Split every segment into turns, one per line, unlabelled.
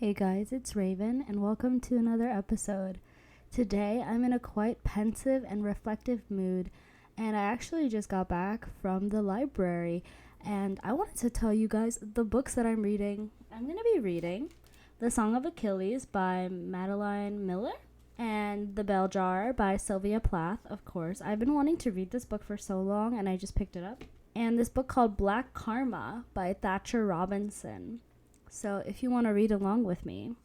Hey guys, it's Raven, and welcome to another episode. Today I'm in a quite pensive and reflective mood, and I actually just got back from the library, and I wanted to tell you guys the books that I'm reading. I'm going to be reading The Song of Achilles by Madeline Miller and The Bell Jar by Sylvia Plath, of course. I've been wanting to read this book for so long, and I just picked it up. And this book called Black Karma by Thatcher Robinson. So if you want to read along with me,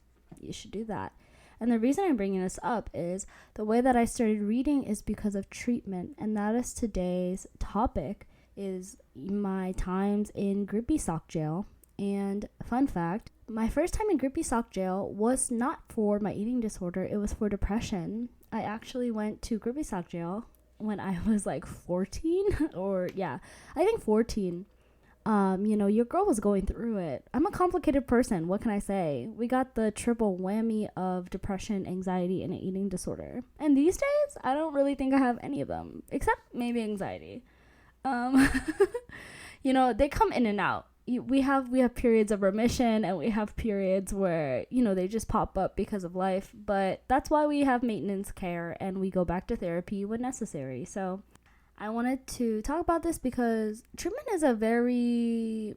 you should do that. And the reason I'm bringing this up is the way that I started reading is because of treatment. And that is today's topic is my times in Grippy Sock jail. And fun fact, my first time in Grippy Sock jail was not for my eating disorder. It was for depression. I actually went to Grippy Sock jail when I was like 14 I think 14. Your girl was going through it. I'm a complicated person. What can I say? We got the triple whammy of depression, anxiety, and an eating disorder. And these days, I don't really think I have any of them, except maybe anxiety. They come in and out. We have periods of remission, and we have periods where, they just pop up because of life. But that's why we have maintenance care, and we go back to therapy when necessary. So I wanted to talk about this because treatment is a very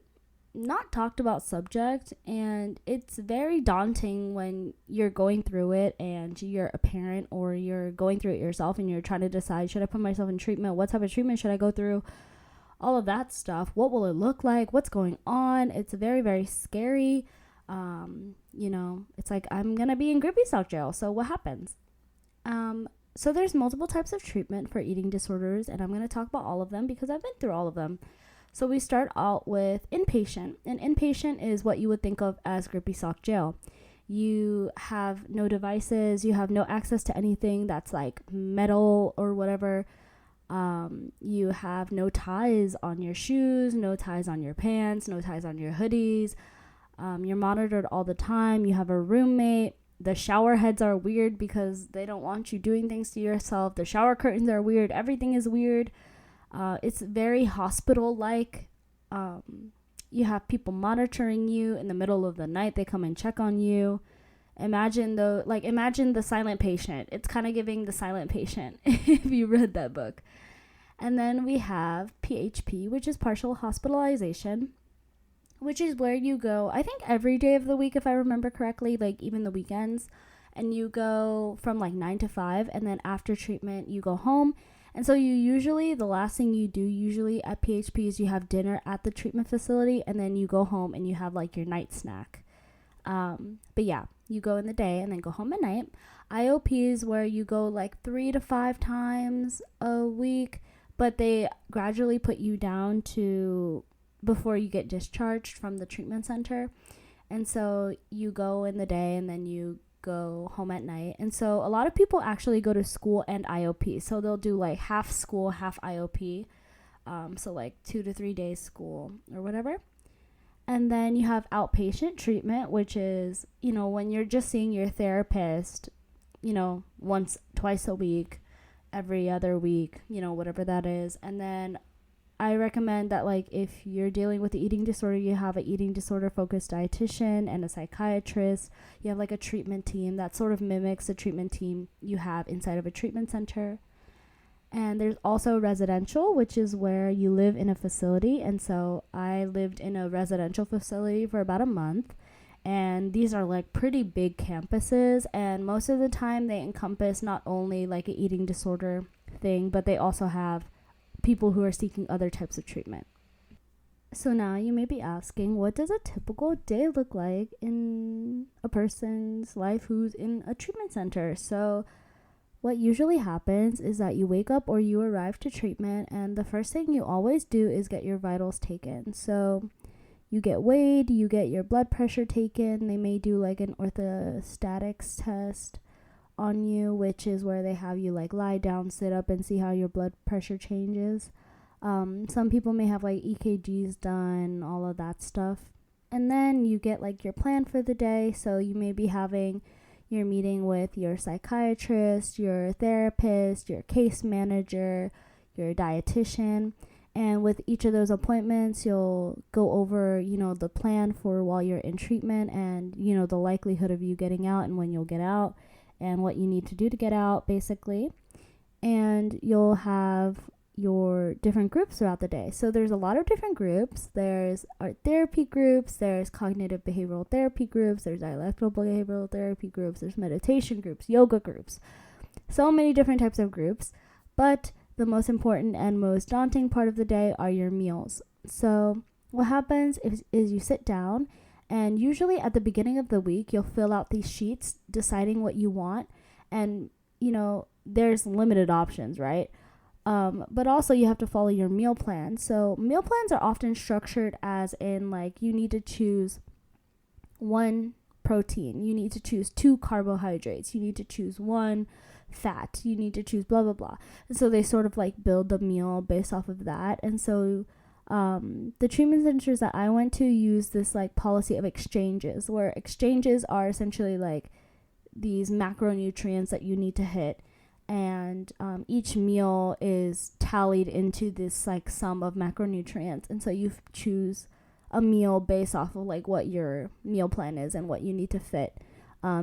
not talked about subject, and it's very daunting when you're going through it and you're a parent or you're going through it yourself and you're trying to decide, should I put myself in treatment? What type of treatment should I go through? All of that stuff. What will it look like? What's going on? It's very, very scary. It's like I'm going to be in Grippy Sock jail. So what happens? So there's multiple types of treatment for eating disorders, and I'm going to talk about all of them because I've been through all of them. So we start out with inpatient. And inpatient is what you would think of as Grippy Sock jail. You have no devices. You have no access to anything that's like metal or whatever. You have no ties on your shoes, no ties on your pants, no ties on your hoodies. You're monitored all the time. You have a roommate. The shower heads are weird because they don't want you doing things to yourself. The shower curtains are weird. Everything is weird. It's very hospital-like. You have people monitoring you in the middle of the night. They come and check on you. Imagine the silent patient. It's kind of giving The Silent Patient if you read that book. And then we have PHP, which is partial hospitalization, which is where you go, I think every day of the week, if I remember correctly, like even the weekends, and you go from like 9 to 5, and then after treatment, you go home. And so the last thing you do usually at PHP is you have dinner at the treatment facility, and then you go home and you have like your night snack. You go in the day and then go home at night. IOP is where you go like 3 to 5 times a week, but they gradually put you down to before you get discharged from the treatment center. And so you go in the day and then you go home at night. And so a lot of people actually go to school and IOP. So they'll do like half school, half IOP. So like 2 to 3 days school or whatever. And then you have outpatient treatment, which is, when you're just seeing your therapist, twice a week, every other week, whatever that is. And then I recommend that, like, if you're dealing with the eating disorder, you have an eating disorder focused dietitian and a psychiatrist. You have like a treatment team that sort of mimics the treatment team you have inside of a treatment center. And there's also residential, which is where you live in a facility. And so I lived in a residential facility for about a month. And these are like pretty big campuses. And most of the time they encompass not only like an eating disorder thing, but they also have people who are seeking other types of treatment. So now you may be asking, what does a typical day look like in a person's life who's in a treatment center? So what usually happens is that you wake up or you arrive to treatment, and the first thing you always do is get your vitals taken. So you get weighed, you get your blood pressure taken. They may do like an orthostatics test on you, which is where they have you like lie down, sit up, and see how your blood pressure changes. Some people may have like EKGs done, all of that stuff. And then you get like your plan for the day. So you may be having your meeting with your psychiatrist, your therapist, your case manager, your dietitian. And with each of those appointments, you'll go over, the plan for while you're in treatment and, the likelihood of you getting out and when you'll get out and what you need to do to get out, basically. And you'll have your different groups throughout the day. So there's a lot of different groups. There's art therapy groups, there's cognitive behavioral therapy groups, there's dialectical behavioral therapy groups, there's meditation groups, yoga groups. So many different types of groups. But the most important and most daunting part of the day are your meals. So what happens is you sit down, and usually at the beginning of the week, you'll fill out these sheets deciding what you want. And, there's limited options, right? But also you have to follow your meal plan. So meal plans are often structured as in like you need to choose 1 protein, you need to choose 2 carbohydrates, you need to choose 1 fat, you need to choose blah blah blah. And so they sort of like build the meal based off of that. And so the treatment centers that I went to use this like policy of exchanges, where exchanges are essentially like these macronutrients that you need to hit, and each meal is tallied into this like sum of macronutrients. And so you choose a meal based off of like what your meal plan is and what you need to fit,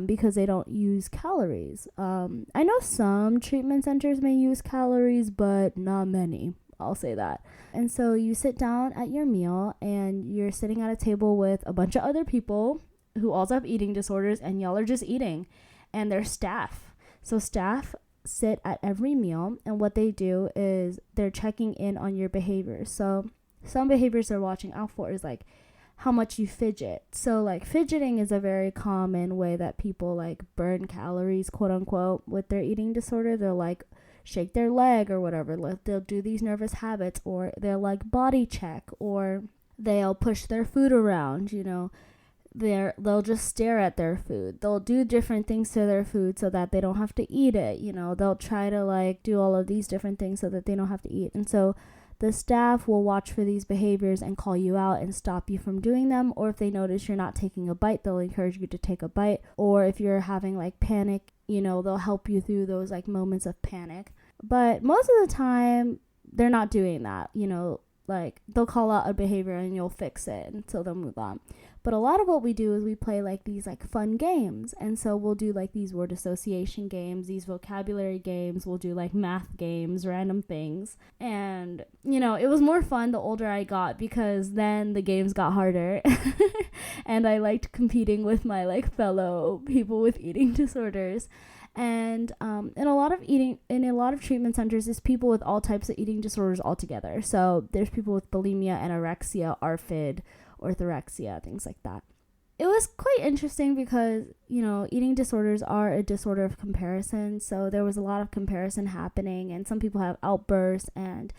because they don't use calories. I know some treatment centers may use calories, but not many, I'll say that. And so you sit down at your meal and you're sitting at a table with a bunch of other people who also have eating disorders, and y'all are just eating, and they're staff. So staff sit at every meal, and what they do is they're checking in on your behaviors. So some behaviors they're watching out for is like how much you fidget. So like fidgeting is a very common way that people like burn calories, quote unquote, with their eating disorder. They'll like shake their leg or whatever. They'll do these nervous habits, or they'll like body check, or they'll push their food around, they'll just stare at their food. They'll do different things to their food so that they don't have to eat it. They'll try to like do all of these different things so that they don't have to eat. And so the staff will watch for these behaviors and call you out and stop you from doing them. Or if they notice you're not taking a bite, they'll encourage you to take a bite. Or if you're having like panic, they'll help you through those like moments of panic. But most of the time they're not doing that. Like they'll call out a behavior and you'll fix it, and so they'll move on. But a lot of what we do is we play like these like fun games. And so we'll do like these word association games, these vocabulary games, we'll do like math games, random things. And, it was more fun the older I got, because then the games got harder. And I liked competing with my like fellow people with eating disorders. And in a lot of treatment centers, there's people with all types of eating disorders altogether. So there's people with bulimia, anorexia, ARFID, orthorexia, things like that. It was quite interesting because, eating disorders are a disorder of comparison. So there was a lot of comparison happening, and some people have outbursts, and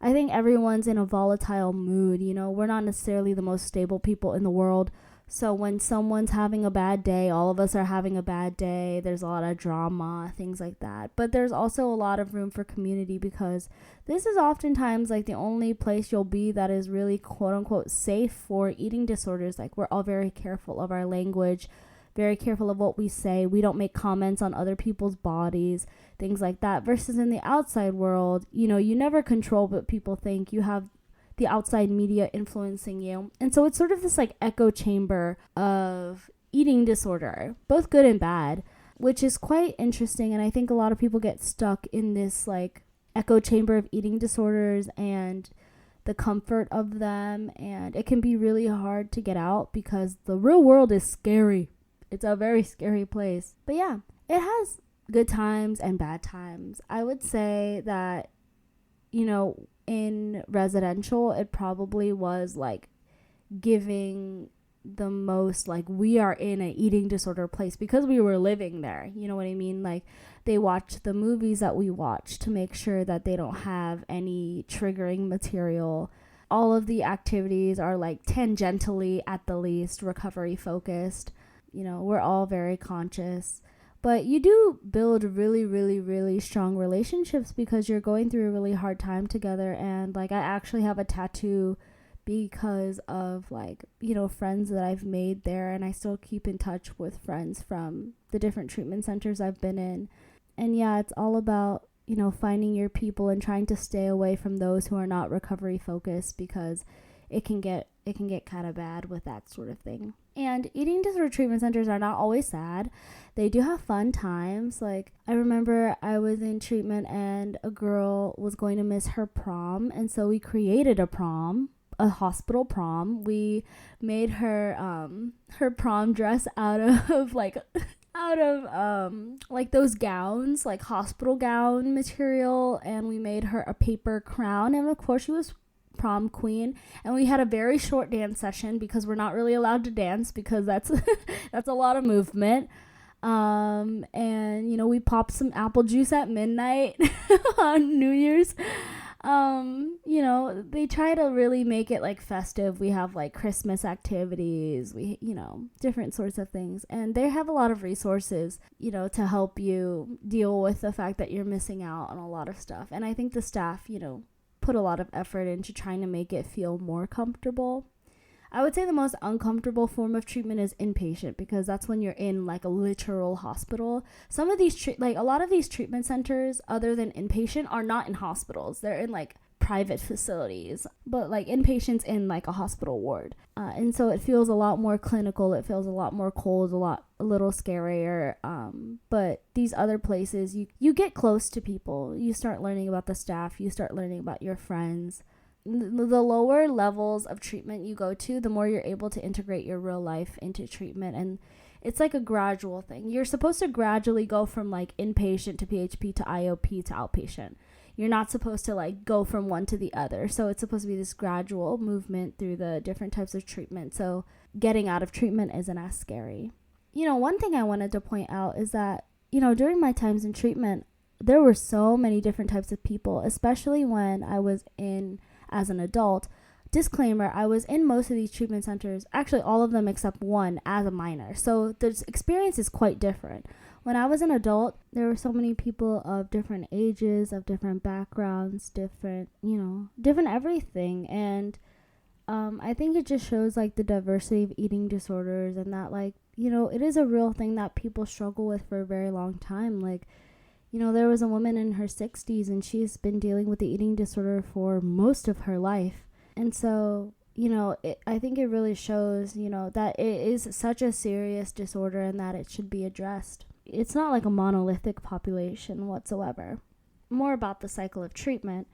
I think everyone's in a volatile mood. We're not necessarily the most stable people in the world. So when someone's having a bad day, all of us are having a bad day. There's a lot of drama, things like that. But there's also a lot of room for community, because this is oftentimes like the only place you'll be that is really quote unquote safe for eating disorders. Like we're all very careful of our language, very careful of what we say. We don't make comments on other people's bodies, things like that. Versus in the outside world, you never control what people think. You have the outside media influencing you. And so it's sort of this like echo chamber of eating disorder, both good and bad, which is quite interesting. And I think a lot of people get stuck in this like echo chamber of eating disorders and the comfort of them. And it can be really hard to get out, because the real world is scary. It's a very scary place. But yeah, it has good times and bad times. I would say that, in residential, it probably was like giving the most like we are in an eating disorder place, because we were living there. You know what I mean? Like they watch the movies that we watch to make sure that they don't have any triggering material. All of the activities are like tangentially, at the least, recovery focused. We're all very conscious. But you do build really, really, really strong relationships, because you're going through a really hard time together. And like I actually have a tattoo because of like, friends that I've made there, and I still keep in touch with friends from the different treatment centers I've been in. And yeah, it's all about finding your people and trying to stay away from those who are not recovery focused, because it can get kind of bad with that sort of thing. And eating disorder treatment centers are not always sad. They do have fun times. Like, I remember I was in treatment and a girl was going to miss her prom, and so we created a hospital prom. We made her her prom dress out of like those gowns, like hospital gown material, and we made her a paper crown, and of course she was prom queen. And we had a very short dance session because we're not really allowed to dance, because that's that's a lot of movement. And we popped some apple juice at midnight on New Year's. They try to really make it like festive. We have like Christmas activities, different sorts of things, and they have a lot of resources, to help you deal with the fact that you're missing out on a lot of stuff. And I think the staff, put a lot of effort into trying to make it feel more comfortable. I would say the most uncomfortable form of treatment is inpatient, because that's when you're in like a literal hospital. Some of these a lot of these treatment centers, other than inpatient, are not in hospitals. They're in like private facilities, but like inpatient's in like a hospital ward. And so it feels a lot more clinical. It feels a lot more cold, a little scarier. But these other places, you get close to people. You start learning about the staff. You start learning about your friends. The lower levels of treatment you go to, the more you're able to integrate your real life into treatment. And it's like a gradual thing. You're supposed to gradually go from like inpatient to PHP to IOP to outpatient. You're not supposed to like go from one to the other. So it's supposed to be this gradual movement through the different types of treatment. So getting out of treatment isn't as scary. One thing I wanted to point out is that, during my times in treatment, there were so many different types of people, especially when I was in as an adult. Disclaimer, I was in most of these treatment centers, actually all of them except one, as a minor. So the experience is quite different. When I was an adult, there were so many people of different ages, of different backgrounds, different everything. And I think it just shows like the diversity of eating disorders, and that like, it is a real thing that people struggle with for a very long time. Like, there was a woman in her 60s, and she's been dealing with the eating disorder for most of her life. And so, I think it really shows, that it is such a serious disorder and that it should be addressed. It's not like a monolithic population whatsoever. More about the cycle of treatment.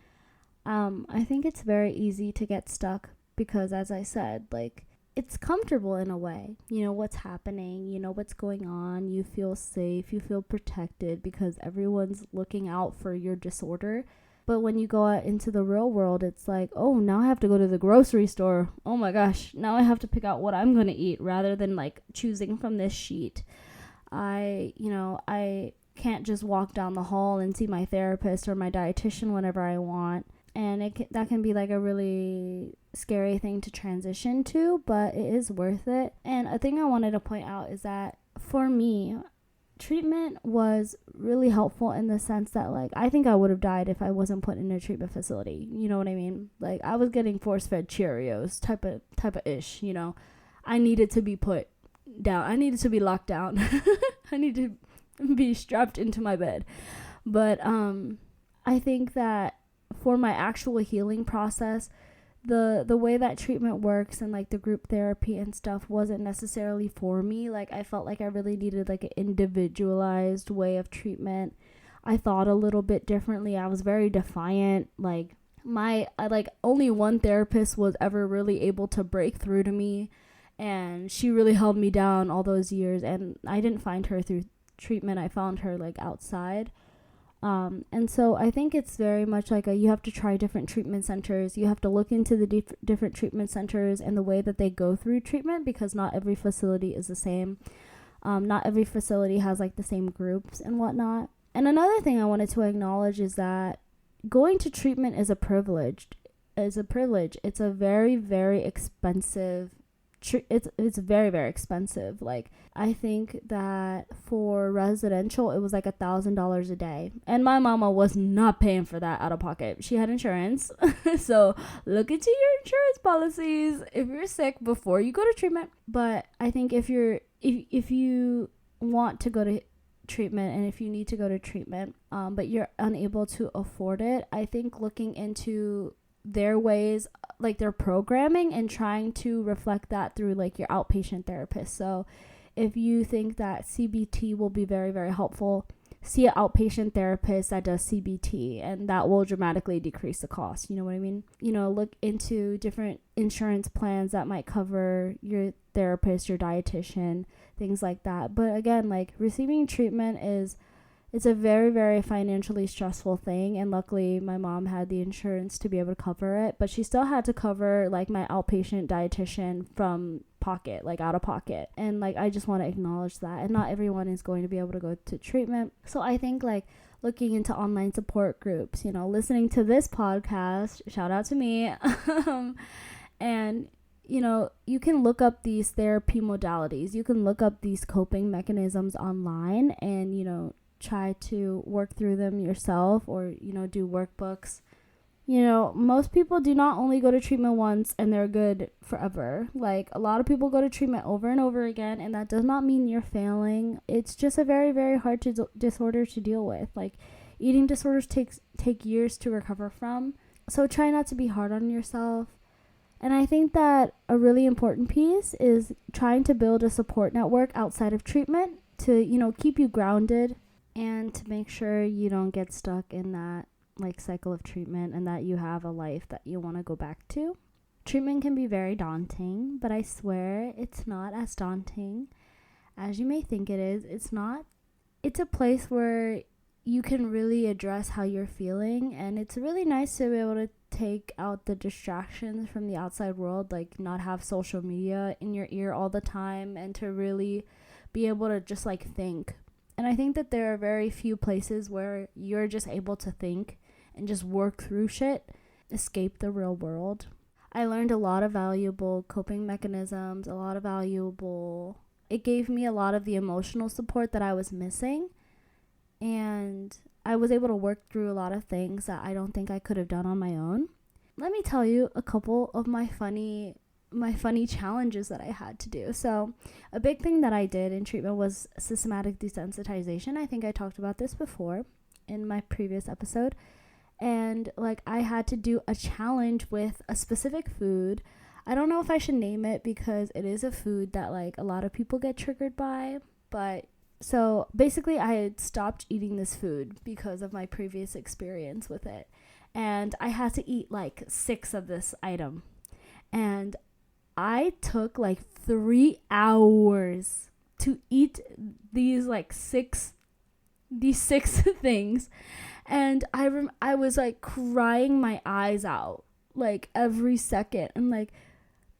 I think it's very easy to get stuck because, as I said, like, it's comfortable in a way. What's happening, what's going on. You feel safe, you feel protected because everyone's looking out for your disorder. But when you go out into the real world, it's like, oh, now I have to go to the grocery store. Oh my gosh, now I have to pick out what I'm going to eat rather than like choosing from this sheet. I can't just walk down the hall and see my therapist or my dietitian whenever I want. And that can be like a really scary thing to transition to, but it is worth it. And a thing I wanted to point out is that for me, treatment was really helpful in the sense that, like, I think I would have died if I wasn't put in a treatment facility. You know what I mean? Like, I was getting force-fed Cheerios type of ish, I needed to be put down. I needed to be locked down. I needed to be strapped into my bed. But I think that for my actual healing process, the way that treatment works and like the group therapy and stuff wasn't necessarily for me. Like, I felt like I really needed like an individualized way of treatment. I thought a little bit differently. I was very defiant. Like, only one therapist was ever really able to break through to me, and she really held me down all those years. And I didn't find her through treatment. I found her like outside. And so I think it's very much like you have to try different treatment centers. You have to look into the different treatment centers and the way that they go through treatment, because not every facility is the same. Not every facility has like the same groups and whatnot. And another thing I wanted to acknowledge is that going to treatment is a privilege. It's a very, very expensive it's very, very expensive. Like, I think that for residential, it was like $1,000 a day. And my mama was not paying for that out of pocket. She had insurance. So look into your insurance policies if you're sick before you go to treatment. But I think if you want to go treatment and if you need to go to treatment, but you're unable to afford it, I think looking into their ways, like their programming, and trying to reflect that through like your outpatient therapist. So if you think that CBT will be very, very helpful, see an outpatient therapist that does CBT, and that will dramatically decrease the cost. You know what I mean? You know, look into different insurance plans that might cover your therapist, your dietitian, things like that. But again, like receiving treatment it's a very, very financially stressful thing, and luckily my mom had the insurance to be able to cover it, but she still had to cover like my outpatient dietitian from pocket, like out of pocket. And like I just want to acknowledge that, and not everyone is going to be able to go to treatment. So I think like looking into online support groups, you know, listening to this podcast, shout out to me, and you know, you can look up these therapy modalities, you can look up these coping mechanisms online, and you know, try to work through them yourself, or you know, do workbooks. You know, most people do not only go to treatment once and they're good forever. Like a lot of people go to treatment over and over again, and that does not mean you're failing. It's just a very, very hard disorder to deal with. Like eating disorders take years to recover from, so try not to be hard on yourself. And I think that a really important piece is trying to build a support network outside of treatment to, you know, keep you grounded, and to make sure you don't get stuck in that like cycle of treatment, and that you have a life that you want to go back to. Treatment can be very daunting, but I swear it's not as daunting as you may think it is. It's not. It's a place where you can really address how you're feeling, and it's really nice to be able to take out the distractions from the outside world, like not have social media in your ear all the time, and to really be able to just like think. And I think that there are very few places where you're just able to think and just work through shit, escape the real world. I learned a lot of valuable coping mechanisms, it gave me a lot of the emotional support that I was missing. And I was able to work through a lot of things that I don't think I could have done on my own. Let me tell you a couple of my funny challenges that I had to do. So a big thing that I did in treatment was systematic desensitization. I think I talked about this before in my previous episode. And like I had to do a challenge with a specific food. I don't know if I should name it because it is a food that like a lot of people get triggered by. But so basically I had stopped eating this food because of my previous experience with it. And I had to eat like 6 of this item. And I took like 3 hours to eat these 6 things. And I was like crying my eyes out like every second. And like,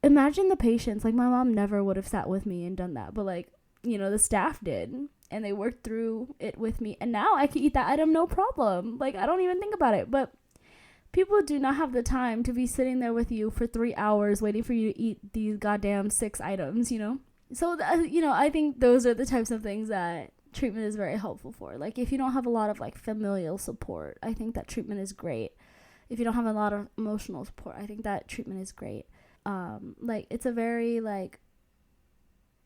imagine the patients. Like my mom never would have sat with me and done that. But like, you know, the staff did. And they worked through it with me. And now I can eat that item no problem. Like I don't even think about it. But people do not have the time to be sitting there with you for 3 hours waiting for you to eat these goddamn 6 items, you know? So, you know, I think those are the types of things that treatment is very helpful for. Like, if you don't have a lot of, like, familial support, I think that treatment is great. If you don't have a lot of emotional support, I think that treatment is great. Like, it's a very, like,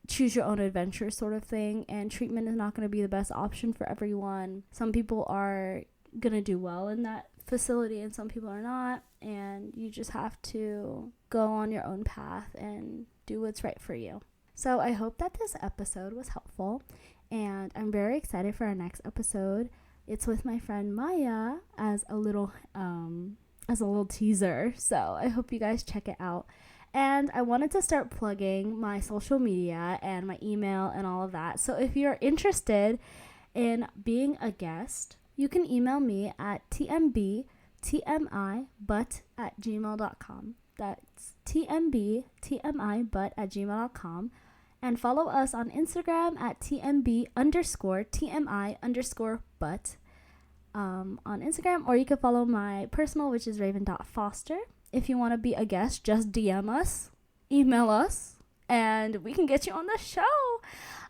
choose your own adventure sort of thing, and treatment is not going to be the best option for everyone. Some people are going to do well in that facility and some people are not, and you just have to go on your own path and do what's right for you. So I hope that this episode was helpful, and I'm very excited for our next episode. It's with my friend Maya as a little teaser, so I hope you guys check it out. And I wanted to start plugging my social media and my email and all of that. So if you're interested in being a guest, you can email me at tmbtmibut@gmail.com. That's tmbtmibut@gmail.com. And follow us on Instagram at tmb_tmi_but on Instagram. Or you can follow my personal, which is raven.foster. If you want to be a guest, just DM us, email us, and we can get you on the show.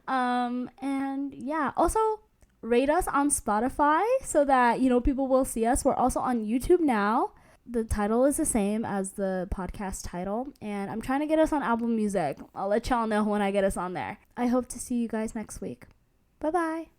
And yeah, also rate us on Spotify so that, you know, people will see us. We're also on YouTube now. The title is the same as the podcast title, and I'm trying to get us on Apple Music. I'll let y'all know when I get us on there. I hope to see you guys next week. Bye-bye.